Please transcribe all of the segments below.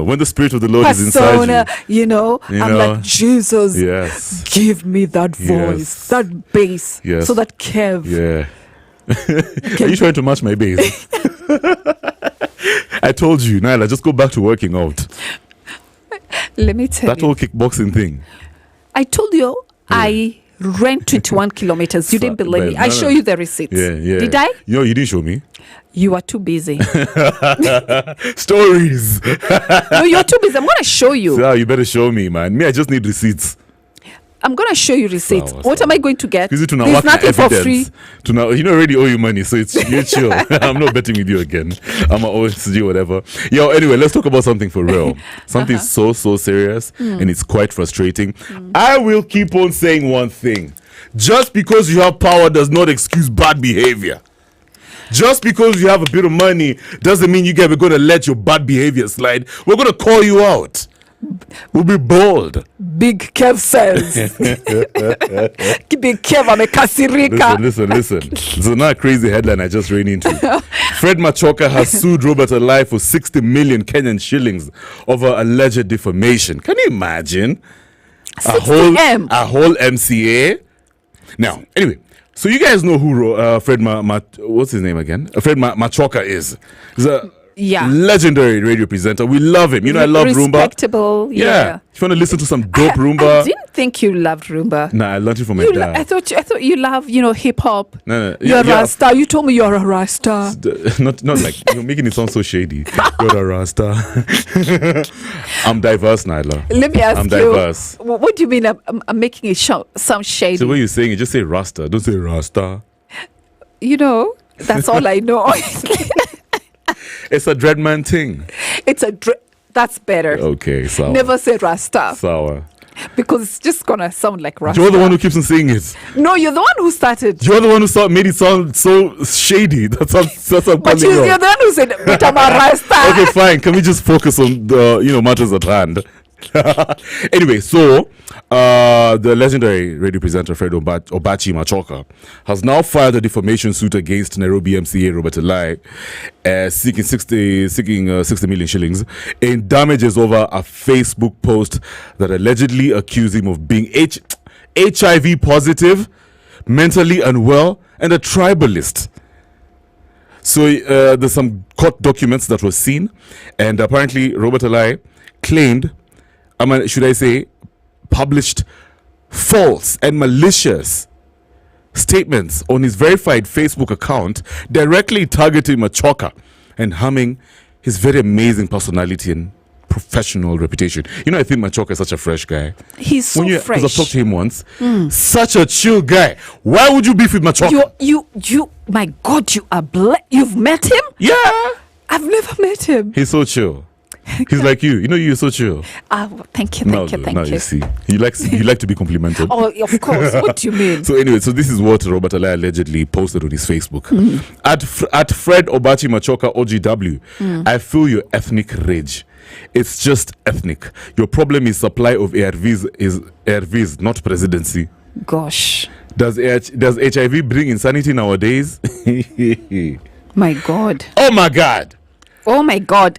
when the Spirit of the Lord is inside you. I'm like, Jesus, yes, give me that voice, that bass, so that Kev. Yeah. Are you trying to match my bass? I told you, Naila, just go back to working out. Let me tell you. That whole kickboxing thing. I told you, I ran 21 kilometers. You didn't believe me. I show you the receipts. Yeah. Did I? You didn't show me. You are too busy. Stories. No, you're too busy. I'm going to show you. So, you better show me, man. Me, I just need receipts. I'm going to show you receipts. What am I going to get? There's nothing for free. Already owe you money, so you're chill. I'm not betting with you again. I'm an OSG, whatever. Yo, anyway, let's talk about something for real. Something so serious, and it's quite frustrating. I will keep on saying one thing. Just because you have power does not excuse bad behavior. Just because you have a bit of money doesn't mean you're going to let your bad behavior slide. We're going to call you out. We'll be bold. Big Kev says. Big Kev, I'm a kasirika. Listen. It's not a crazy headline I just ran into. Fred Machoka has sued Robert Ashleigh for 60 million Kenyan shillings over alleged defamation. Can you imagine? A whole MCA? Now, anyway, so you guys know who Fred what's his name again? Fred Machoka is. He's a legendary radio presenter. We love him. I love Rumba. Respectable. Yeah. If you want to listen to some dope Rumba. I didn't think you loved Rumba. Nah, I learned it from my dad. I thought you love, hip hop. No. You're a Rasta. You told me you're a Rasta. Not like you're making it sound so shady. You're a Rasta. I'm diverse, Naila. Let me ask I'm diverse. What do you mean I'm making it sound shady? So when you're saying it, just say Rasta. Don't say Rasta. That's all I know. It's a Dreadman thing. That's better. Okay, sour. Never say Rasta. Sour. Because it's just gonna sound like Rasta. You're the one who keeps on saying it. No, you're the one who started. You're the one who made it sound so shady. That's what I'm But you're the one who said, but I'm a Rasta. Okay, fine. Can we just focus on the matters at hand? Anyway, so the legendary radio presenter Fred Obachi Machoka has now filed a defamation suit against Nairobi MCA Robert Ashleigh, seeking 60 million shillings in damages over a Facebook post that allegedly accused him of being HIV positive, mentally unwell, and a tribalist. So there's some court documents that were seen, and apparently Robert Ashleigh claimed, published false and malicious statements on his verified Facebook account directly targeting Machoka and harming his very amazing personality and professional reputation. I think Machoka is such a fresh guy. He's so fresh. Because I've talked to him once. Such a chill guy. Why would you beef with Machoka? You, my God, you are you've met him? Yeah. I've never met him. He's so chill. He's like you. You're so chill. Thank you. You see. You like to be complimented. Oh, of course. What do you mean? So anyway, this is what Robert Ashleigh allegedly posted on his Facebook. At Fred Obachi Machoka OGW, I feel your ethnic rage. It's just ethnic. Your problem is supply of ARVs, not presidency. Gosh. Does HIV bring insanity nowadays? My God. Oh my God. Oh my God,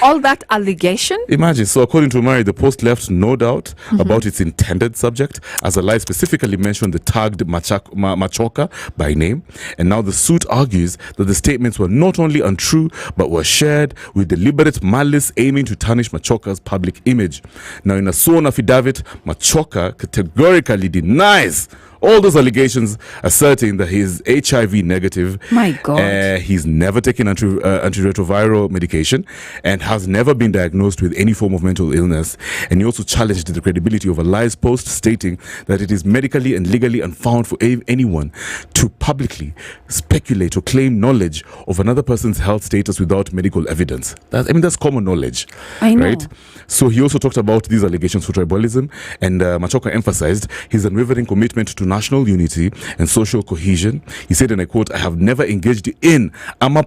all that allegation? Imagine. So according to Mary, the post left no doubt about its intended subject, as Ashleigh specifically mentioned the tagged Machoka by name. And now the suit argues that the statements were not only untrue, but were shared with deliberate malice aiming to tarnish Machoka's public image. Now in a sworn affidavit, Machoka categorically denies all those allegations, asserting that he is HIV negative. My God. He's never taken antiretroviral medication and has never been diagnosed with any form of mental illness. And he also challenged the credibility of Ashleigh's post, stating that it is medically and legally unfound for anyone to publicly speculate or claim knowledge of another person's health status without medical evidence. That's common knowledge. I know. Right? So he also talked about these allegations for tribalism, and Machoka emphasized his unwavering commitment to national unity and social cohesion. He said, and I quote, "I have never engaged in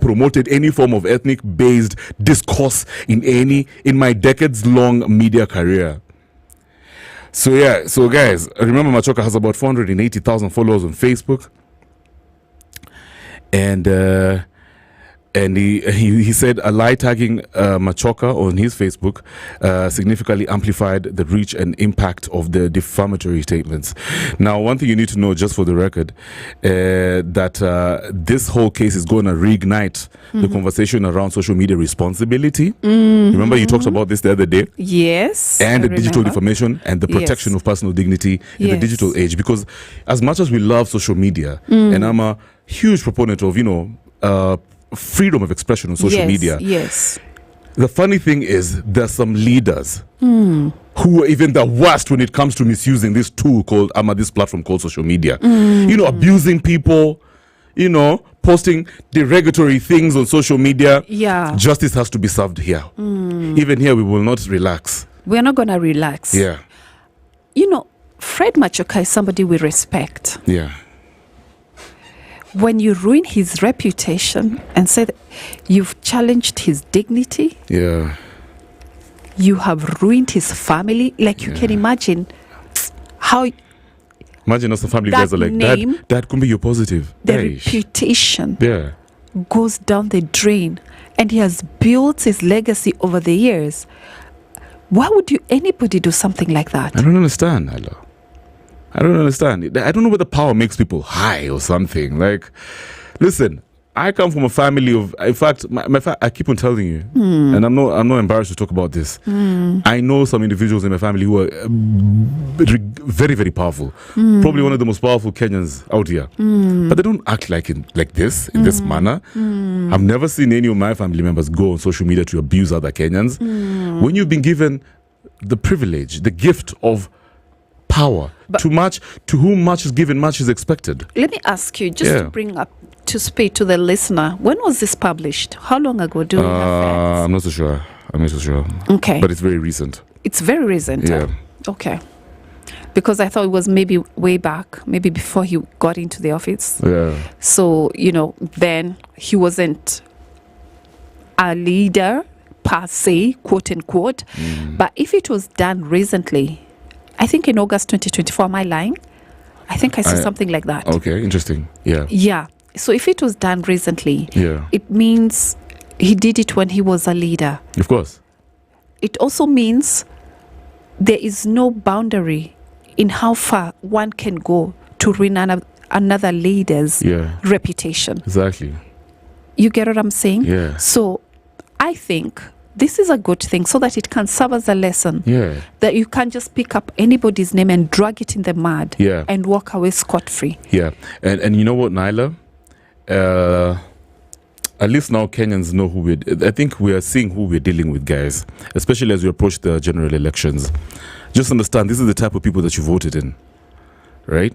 promoted any form of ethnic-based discourse in my decades-long media career." So guys, remember Machoka has about 480,000 followers on Facebook, and And he said a lie tagging Machoka on his Facebook significantly amplified the reach and impact of the defamatory statements. Now, one thing you need to know, just for the record, that this whole case is going to reignite the conversation around social media responsibility. Remember, you talked about this the other day? Yes. And the digital information and the protection of personal dignity in the digital age. Because as much as we love social media, and I'm a huge proponent of, freedom of expression on social media. Yes. The funny thing is, there's some leaders who are even the worst when it comes to misusing this tool called this platform called social media. Abusing people, posting derogatory things on social media. Yeah. Justice has to be served here. Even here, we will not relax. We're not going to relax. Yeah. Fred Machoka is somebody we respect. Yeah. When you ruin his reputation and say that you've challenged his dignity, you have ruined his family. Like, you can imagine how... Imagine us, the family guys are like, Dad, can be your positive. The reputation goes down the drain. And he has built his legacy over the years. Why would anybody do something like that? I don't understand, Naila. I don't understand. I don't know whether power makes people high or something. Like, listen, I come from a family of, in fact, I keep on telling you, and I'm not embarrassed to talk about this. I know some individuals in my family who are very, very powerful. Probably one of the most powerful Kenyans out here. But they don't act like this, in this manner. I've never seen any of my family members go on social media to abuse other Kenyans. When you've been given the privilege, the gift of power, to whom much is given, much is expected. Let me ask you, just to bring up to speak to the listener, when was this published? How long ago do we have that? I'm not so sure. Okay. But it's very recent. It's very recent. Yeah. Okay. Because I thought it was maybe way back, maybe before he got into the office. Yeah. So, then he wasn't a leader per se, quote unquote. But if it was done recently, I think in August 2024, am I lying? I think I saw something like that. Okay, interesting. Yeah. Yeah. So if it was done recently, yeah, it means he did it when he was a leader. Of course. It also means there is no boundary in how far one can go to ruin another leader's reputation. Exactly. You get what I'm saying? Yeah. So I think this is a good thing, so that it can serve as a lesson. Yeah. That you can't just pick up anybody's name and drag it in the mud. Yeah. And walk away scot-free. Yeah. And you know what, Naila? At least now Kenyans know I think we are seeing who we're dealing with, guys. Especially as we approach the general elections. Just understand, this is the type of people that you voted in. Right?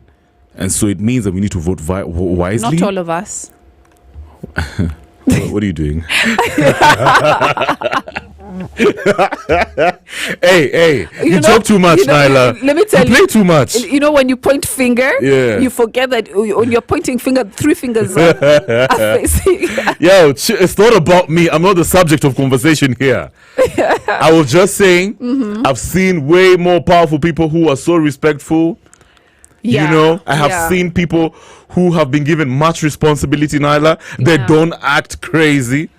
And so it means that we need to vote wisely. Not all of us. What are you doing? Hey, you talk too much, Naila. Let me tell you. You play too much. When you point finger, you forget that when you're pointing finger, 3 fingers are facing. Yo, it's not about me. I'm not the subject of conversation here. I was just saying, I've seen way more powerful people who are so respectful. Yeah, I have seen people who have been given much responsibility, Naila. They don't act crazy.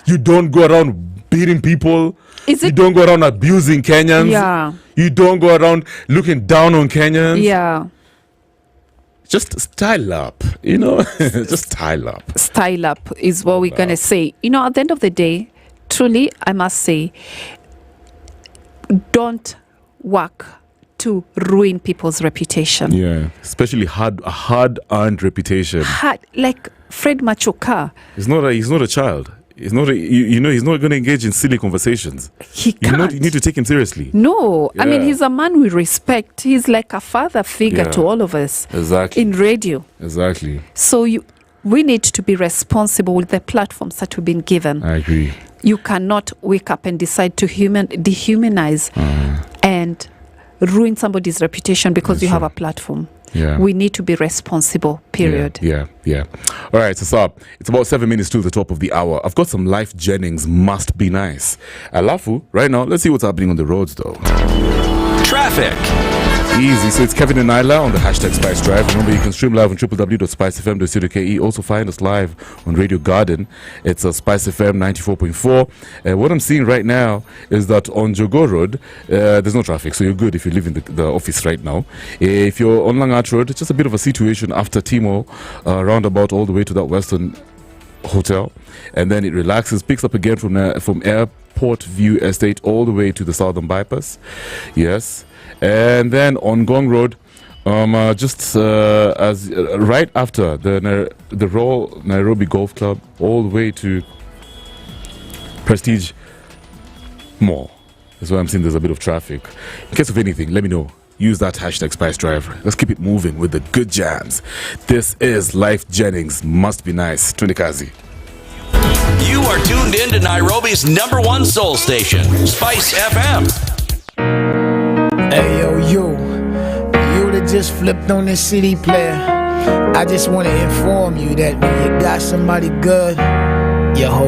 You don't go around beating people. You don't go around abusing Kenyans. Yeah. You don't go around looking down on Kenyans. Yeah. Just style up, Just style up. Style up is what we're going to say. At the end of the day, truly, I must say, don't work to ruin people's reputation. Yeah, especially a hard-earned reputation. Like Fred Machoka. He's not a child. He's not he's not going to engage in silly conversations. He can't. You need to take him seriously. No, Yeah. I mean, he's a man we respect. He's like a father figure to all of us. Exactly. In radio. Exactly. So we need to be responsible with the platforms that we've been given. I agree. You cannot wake up and decide to dehumanize and ruin somebody's reputation because you have a platform. Yeah. We need to be responsible, period. Yeah. All right, so it's about 7 minutes to the top of the hour. I've got some Life Jennings Must Be Nice. Alafu, right now, let's see what's happening on the roads, though. Traffic. Easy. So it's Kevin and Naila on the hashtag Spice Drive. Remember, you can stream live on www.spicefm.co.ke. Also find us live on Radio Garden. It's a SpiceFM 94.4. What I'm seeing right now is that on Jogo Road, there's no traffic, so you're good if you live in the office right now. If you're on Langat Road, it's just a bit of a situation after Timo roundabout all the way to that Western Hotel, and then it relaxes, picks up again from Airport View Estate all the way to the Southern Bypass. Yes. And then on Gong Road, just as right after the Royal Nairobi Golf Club, all the way to Prestige Mall. That's why I'm seeing there's a bit of traffic. In case of anything, let me know. Use that hashtag Spice Drive. Let's keep it moving with the good jams. This is Life Jennings. Must be nice. Tunikazi. You are tuned in to Nairobi's #1 soul station, Spice FM. Hey, you that just flipped on this CD player, I just want to inform you that when you got somebody good, your whole